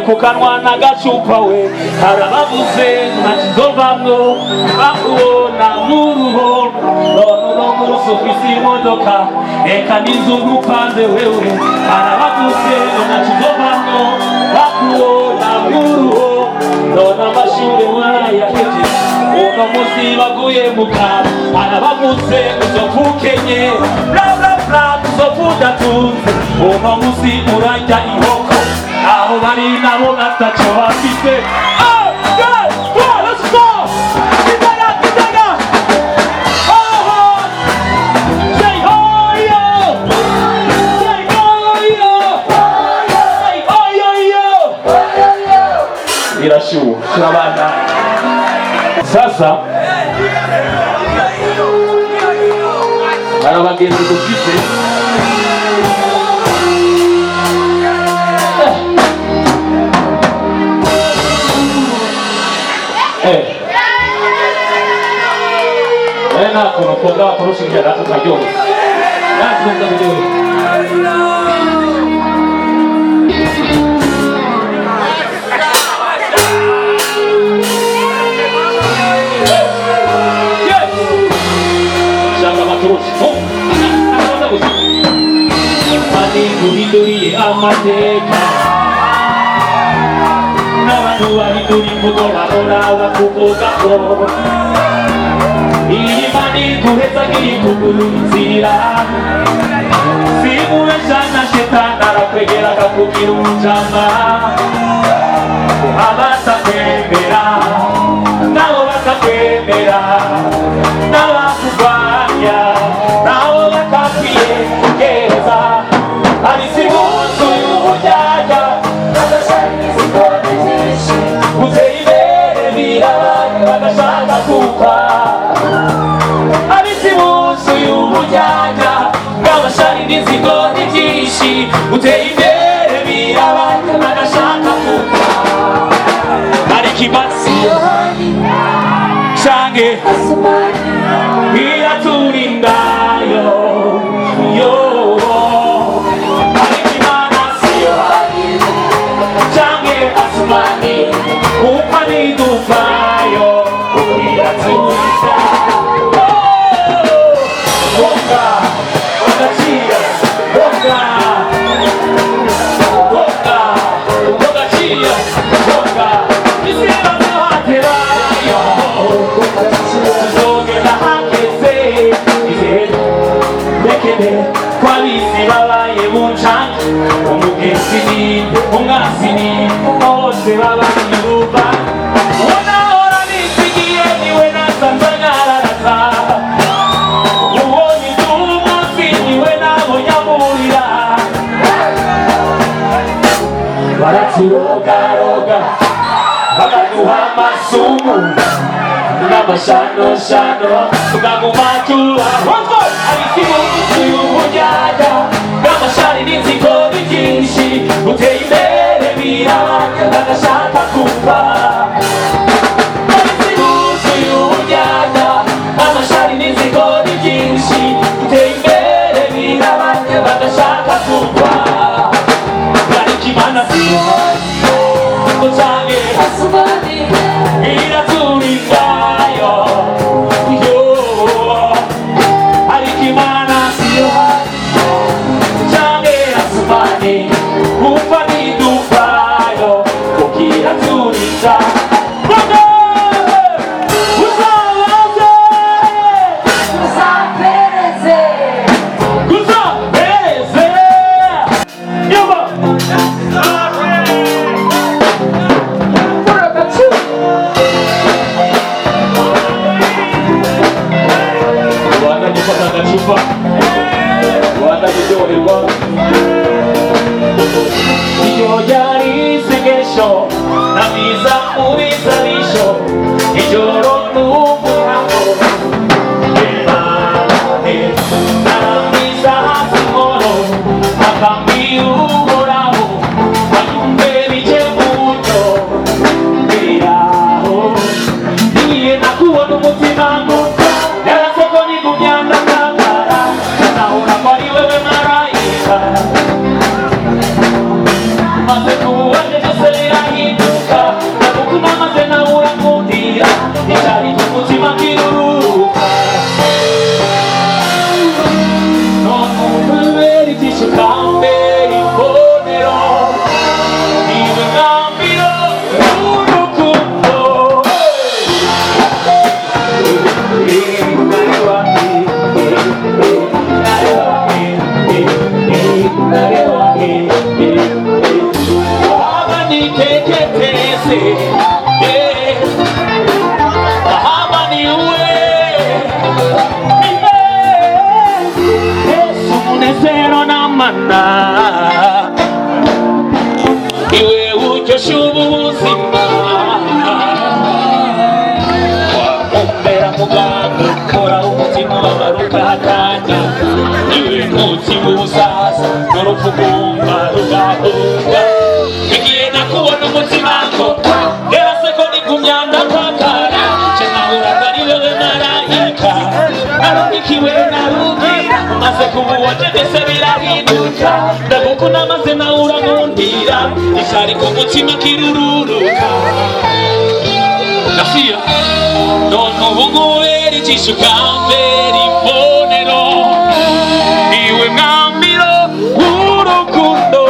kukanwa na gacupa we harabavuze ntakizovamwo bakubona muruho no murusufisi imodoka eka n'inzu ntupanze wewe harabavuze ntakizovamwo bakubona muruho none amashure warayaheje uno musi baguye mu kara harabavuze uzovukenye bla bla bla uzovudatunze uno musi urajya inkoko aho bari nabo bataco bafite. Oh God, God, let's go. Kitega. Oh, say hoyo. Say hoyo. Say hoyo. Irashu, turabana. Sasa arabagenzi dufite ena kunokoga kurushinja ratu kajogo nasiza video shaka maturushi mani guhinduriye amateka n'abantu bahindura imvugo bahora bakuvugako imani guheza nk'ikuguru inzira simubesha na shetani arakwegera akakubwira umujama abatakwemera nabo bakakwemera n'abakurwanya nabo bakakwiyegereza abisi buzuye uburyarya uteye imbere birabandi bagashaka kuva abisi buzuye uburyarya bw'abashari n'inzigo n'ibyinshi uteye imbere birabandi bagashaka kuva ariko imatsi canke iraturindayo yo ariko imana siyo canke asumani kuko niduvayo iraturinda boga bagacira boga bagacira boga isiba zohaterayo tuzogenda hageze rekene kwabisi babaye muncanga umugenzi ni umwasi ni bose babaye iruba unahora nisigiye niwe nasanzangararata ubonye iby'umunsi niwe nabonye amurira baraturogaroga bakaduha amasumu n'amashano shano tukamumatura abisimuzi y'ubujyajya bw'amashari n'inzigo byinshi uteye imbere birabanya bagashaka kumva abisimuzi y'ubujyajya bw'amashari n'inzigo byinshi uteye imbere birabanya bagashaka kumva ariko Imana siyo ucange asubani iraturingayo yo ariko Imana siyo ucange asubani umva niduvayo kuko iraturinda iyo yari isengesho namiza ubisanisho ijoro n'umurango naramiza hasi nkoro akambwira uhoraho anyumve bike mu buryo biraho niye nakubona umutima nguka yaraseko nigumya ndakangara nahora ko ari wewe marayika maze kubuwaje byose birahinduka ndagukunda maze nawe urankundira icyari cy'umutima kiruruka none umubere igishuka mbere imbonero niwe mwambiro w'urukundo iwe uryosha ubuzima wakumbera muganga ukora umutima wabaruka hakanya iwe mutima ubusaza n'urupfu rwumva rugahunga igihe nakubona umutima ngo yaraseko nigumya ndakakara ce nahuraga ari wewe marayika narumikiwe narugira maze kubuwaje byose birahinduka ndagukunda maze nawe urankundira icyari ku mutima kirururuka Garcia none ubu ngubera igishuka mbere imbonero iwe mwambiro w'urukundo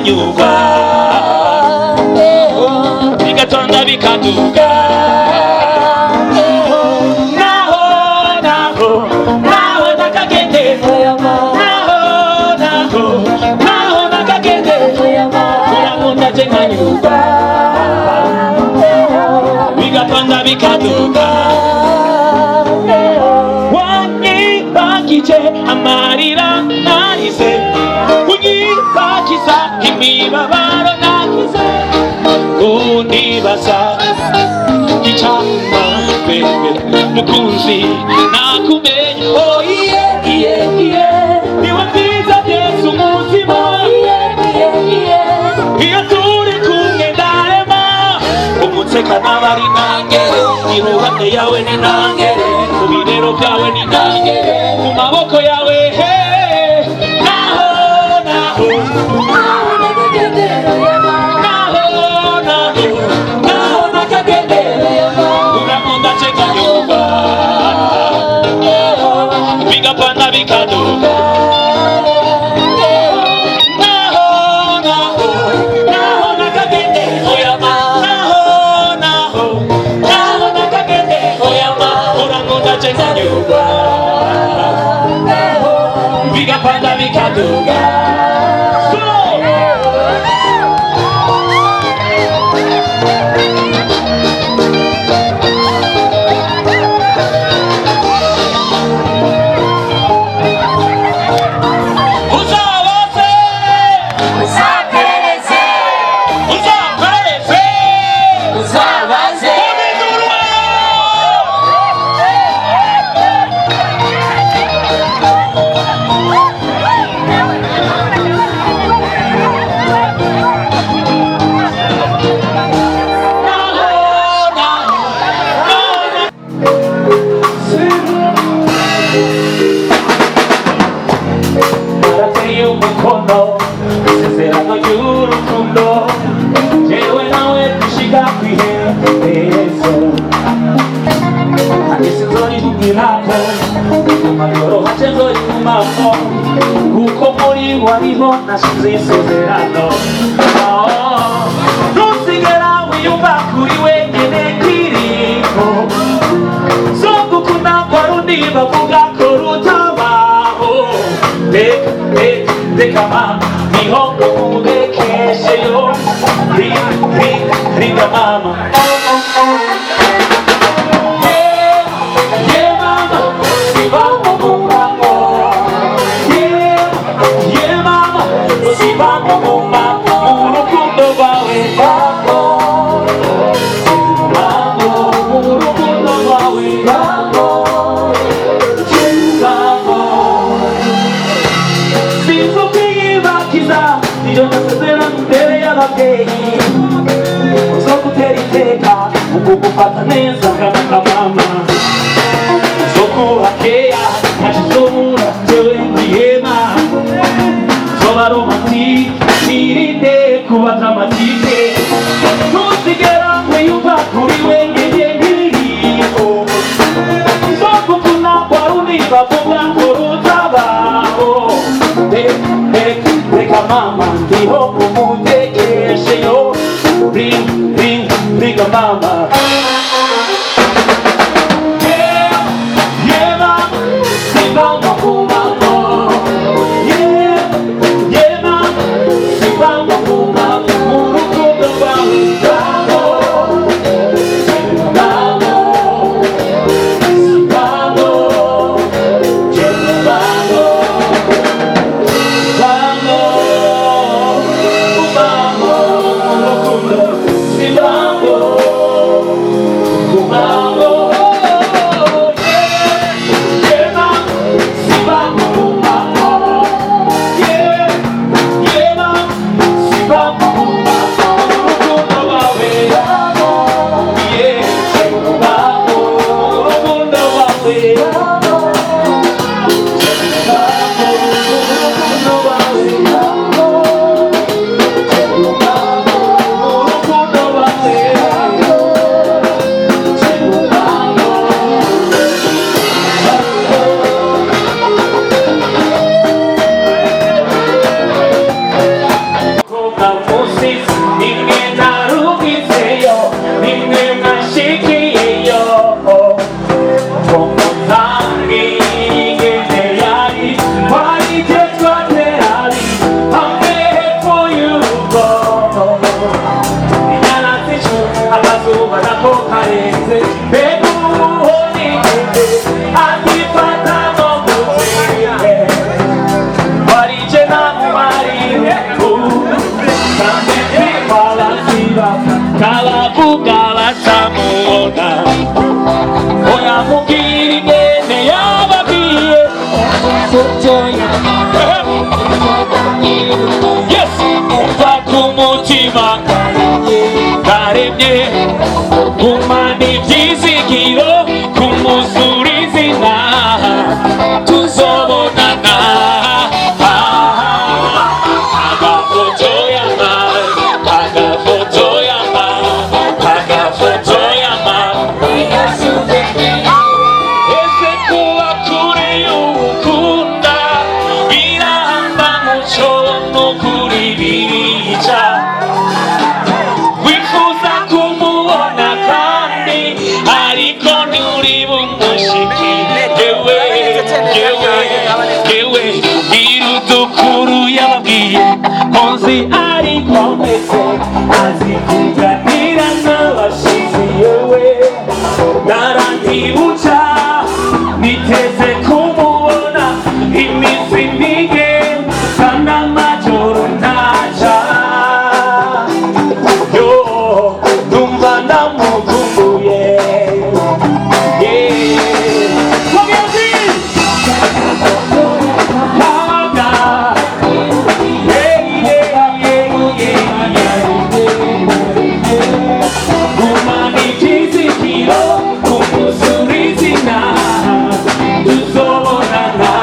nyuga bigatonda bikaduga naho nakagende naho nakagende uramunda jenga nyuga bigatonda bikaduga wanyibagije amarira narize unyibagiza imibabaro nagize unibaza icyampa bebe mukunzi nakumenye. Oh yeah niwe bwiza Yesu umutima. Iyo turi kumwe ndarema umutseka n'abari nangere iruhande yawe ni nangere ku bibero byawe ni nangere ku maboko yawe bigapanda bikaduka bigapanda bikaduka isezerano ry'urukundo jewe nawe dushika kw'iherezo kandi sinzorivugirako iguma yoroha je nzorigumako kuko muri wariho nashize isezerano. Ntusigera wiyumva kuri wenyene kiriko zogukunda kwa rundi bavuga ko rutabaho. Reka mama niho umubekesheyo ringa mama mama siba mumumango mama siba mumumango urukundo rwawe urukundo rwawe sinzokwiba yewe irudukuru yababwiye munsi ari komeze azi kuganira n'abashizi yewe narangibuca niteze kumubona iminsi mige kandi amajoro ntaca yo numva ndamukumbuye Surizina tuzobonana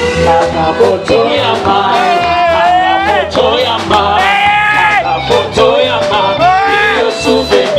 akafoto yama iyo souvenir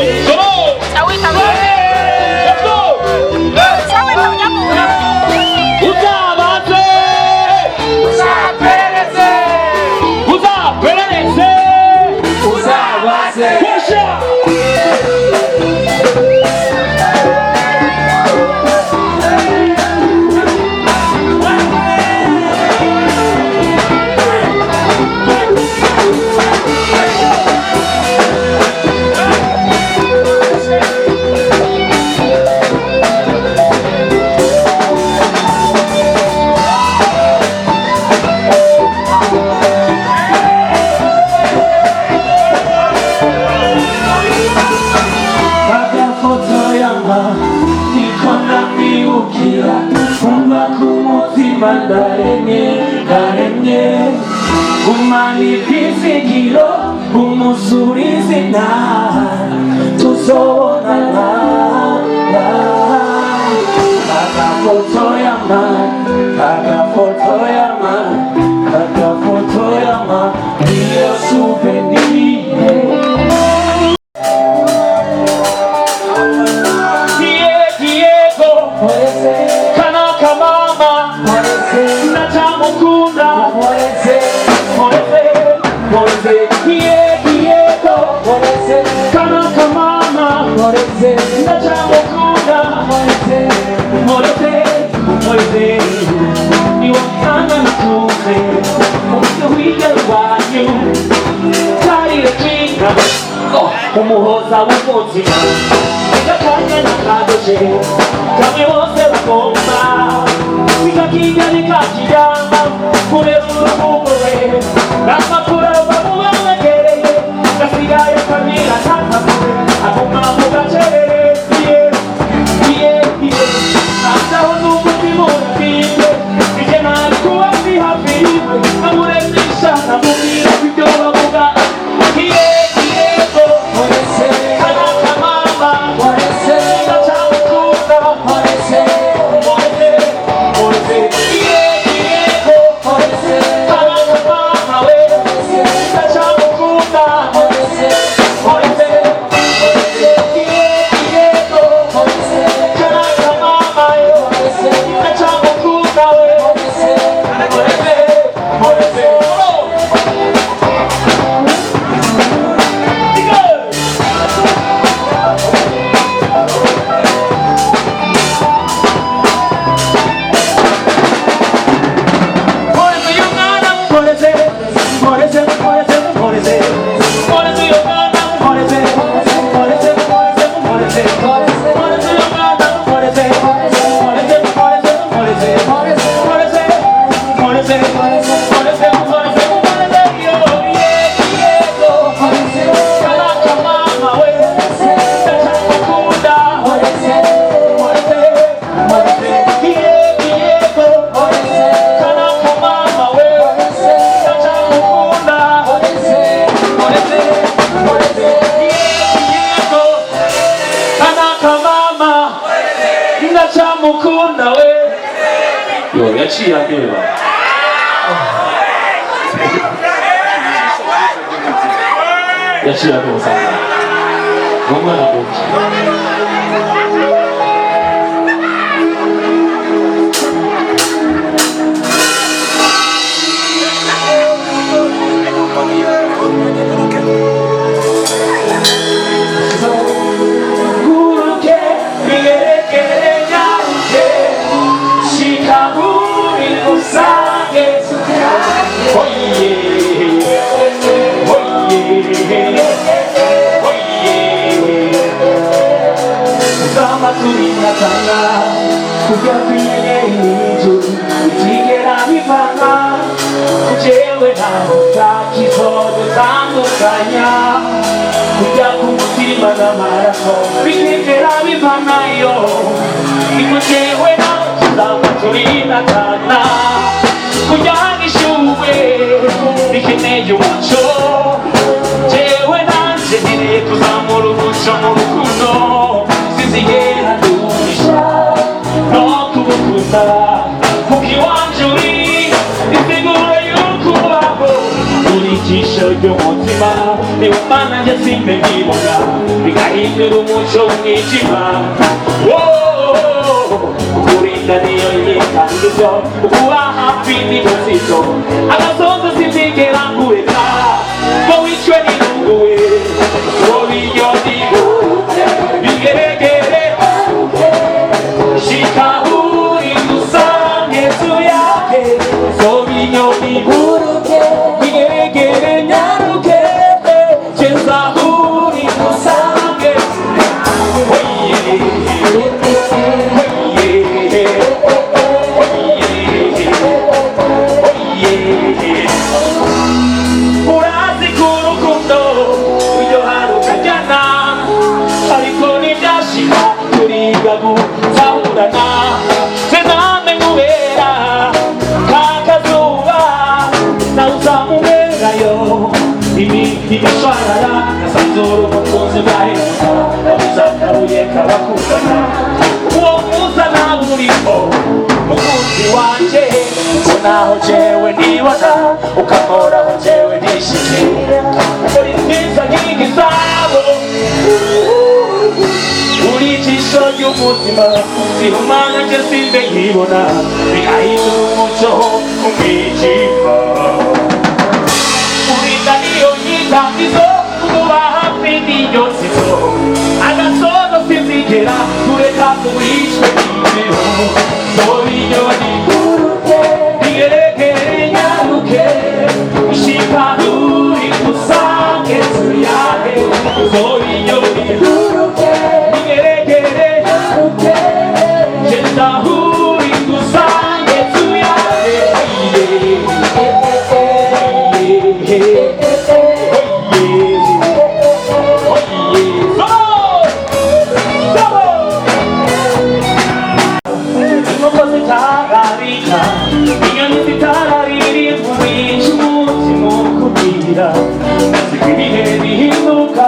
Daremye umani visigiro umusurizina tuzobonana akafoto yama iyo souvenir Diego Kanaka mama Nachamukunda Diego Kanaka mama Nachamukunda Niwakanga nakuze Umuhiga wanyu Tarire kwinga Umuhoza w'umutima Igakanya nakadoshe Kamwe wose bagomba Sikakiga nikakiyama Kureba urumugore Namakura bamubanegereye Gasigaye kamira ntakakure Aguma mu gacerere Nasaho n'umutima urafite Ije nari kuba ndi hafi Namuremisha namubwira ibyo bavuga Kanaka mama Nachamukunda ndacamukunda we yo yaciye andeba yaciye andeba umwana muto tulinatana kujya kwiyegereje itigera bivana jewe ntaho takizodutandukanya kujya ku mutima n'amaraso bitigera bivanayo niko jewe nawe tuzaba tulinatana kujya nishuwe bikeneye umuco jewe nanje nkeneye kuzamura umuco mu rukundo sizigera duhisha no kubukuza kuko iwanje uri isiguro y'ukubaho uri ijisho ry'umutima niwe mana njye simbe nkibona bigahindura umuco w'umwijima ukurinda niyo yitangizo ukuba hafi n'ibuzito agasozo sinzigera nkureka ngo wicwe n'intunguwe ngo binyodigo bigeregere shika uri gusange tuyake zo binyodigo bigeregere nyaruke cheza uri gusange imishwarara nasanzura umukunzi bwaheruka uzakabuye kabakundana uwo muzana buriko mukunzi wanje ko naho jewe nibona ukamoraho jewe nishimye uri nziza nk'igisabo uri ijisho ry'umutima ihumana nje simbe nkibona bigahindura umuco umwijima Izo kuba hafi niyo sizo agasozo sinzigera tureka kubishwe n'imbeho sobinyoni bigeregere nyaruke ushika uri gusange tuyahe sobinyoni bigeregere nyaruke cheza uri gusange tuyahe inyoni zitarariri kuwica umutima ukubwira ibihe bihinduka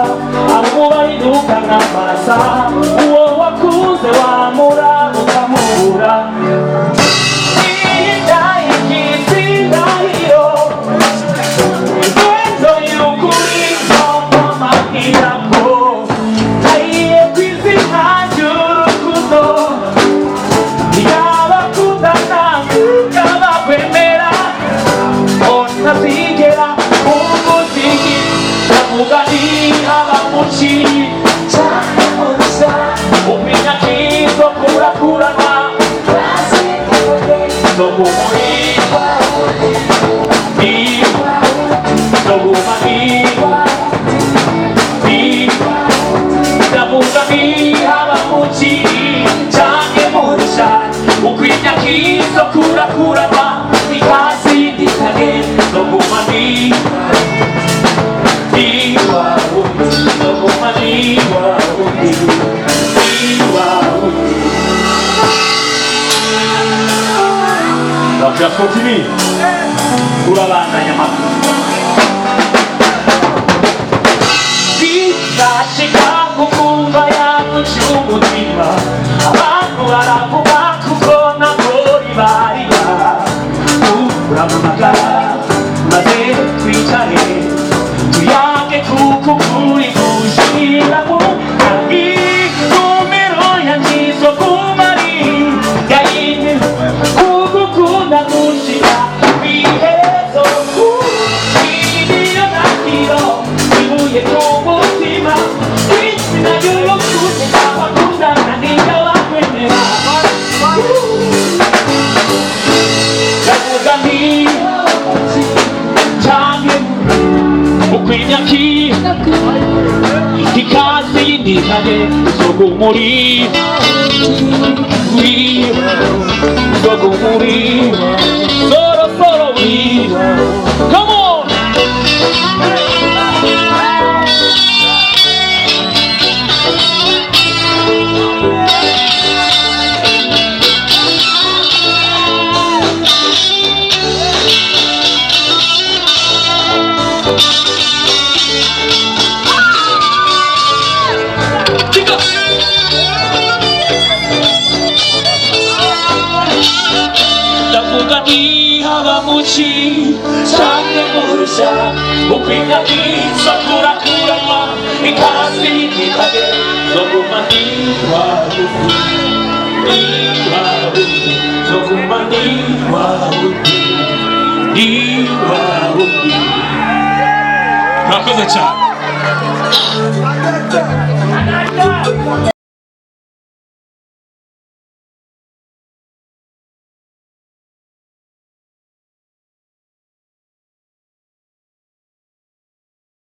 abo bahinduka nk'amasa uwo wakuze wamura ukamubura indahiro ingenzo y'ukuri zokwamahira ko ayiye kw'izina ry'urukundo ntazigera umuziki ndavuga ni abamuci cyane musa umenya kizo kurakuranwa zo kumurikwa niba zo kumanirwa niba ndavuga ni abamuci cyane musa umenya kizo kurakuranwa ikasi dikage zo kumaniwa niwa undi zo kumaniwa undi niwa undi Dr. Continue urabandanya amakuru bidashika kukumva yaguca umutima abantu baravuga kuko ntabwo ribarira uramamagara maze twicare tuyage kuko ukuri gushiramo kandi numero yanjye kumari gahini kugukunda gushira kwiherezo niyo nakiro ibuye ku mutima izina ry'urukundo abakundana niyo bakwemera ndavuga nti canke ukwinyaki ikaze y'intikane zogumuri zogumuri solo solo come on ndavuga nti haba muci canke murusha ukwinyaki sakurakuranywa ikazi y'intikane zoguma zoguma murakoze cyane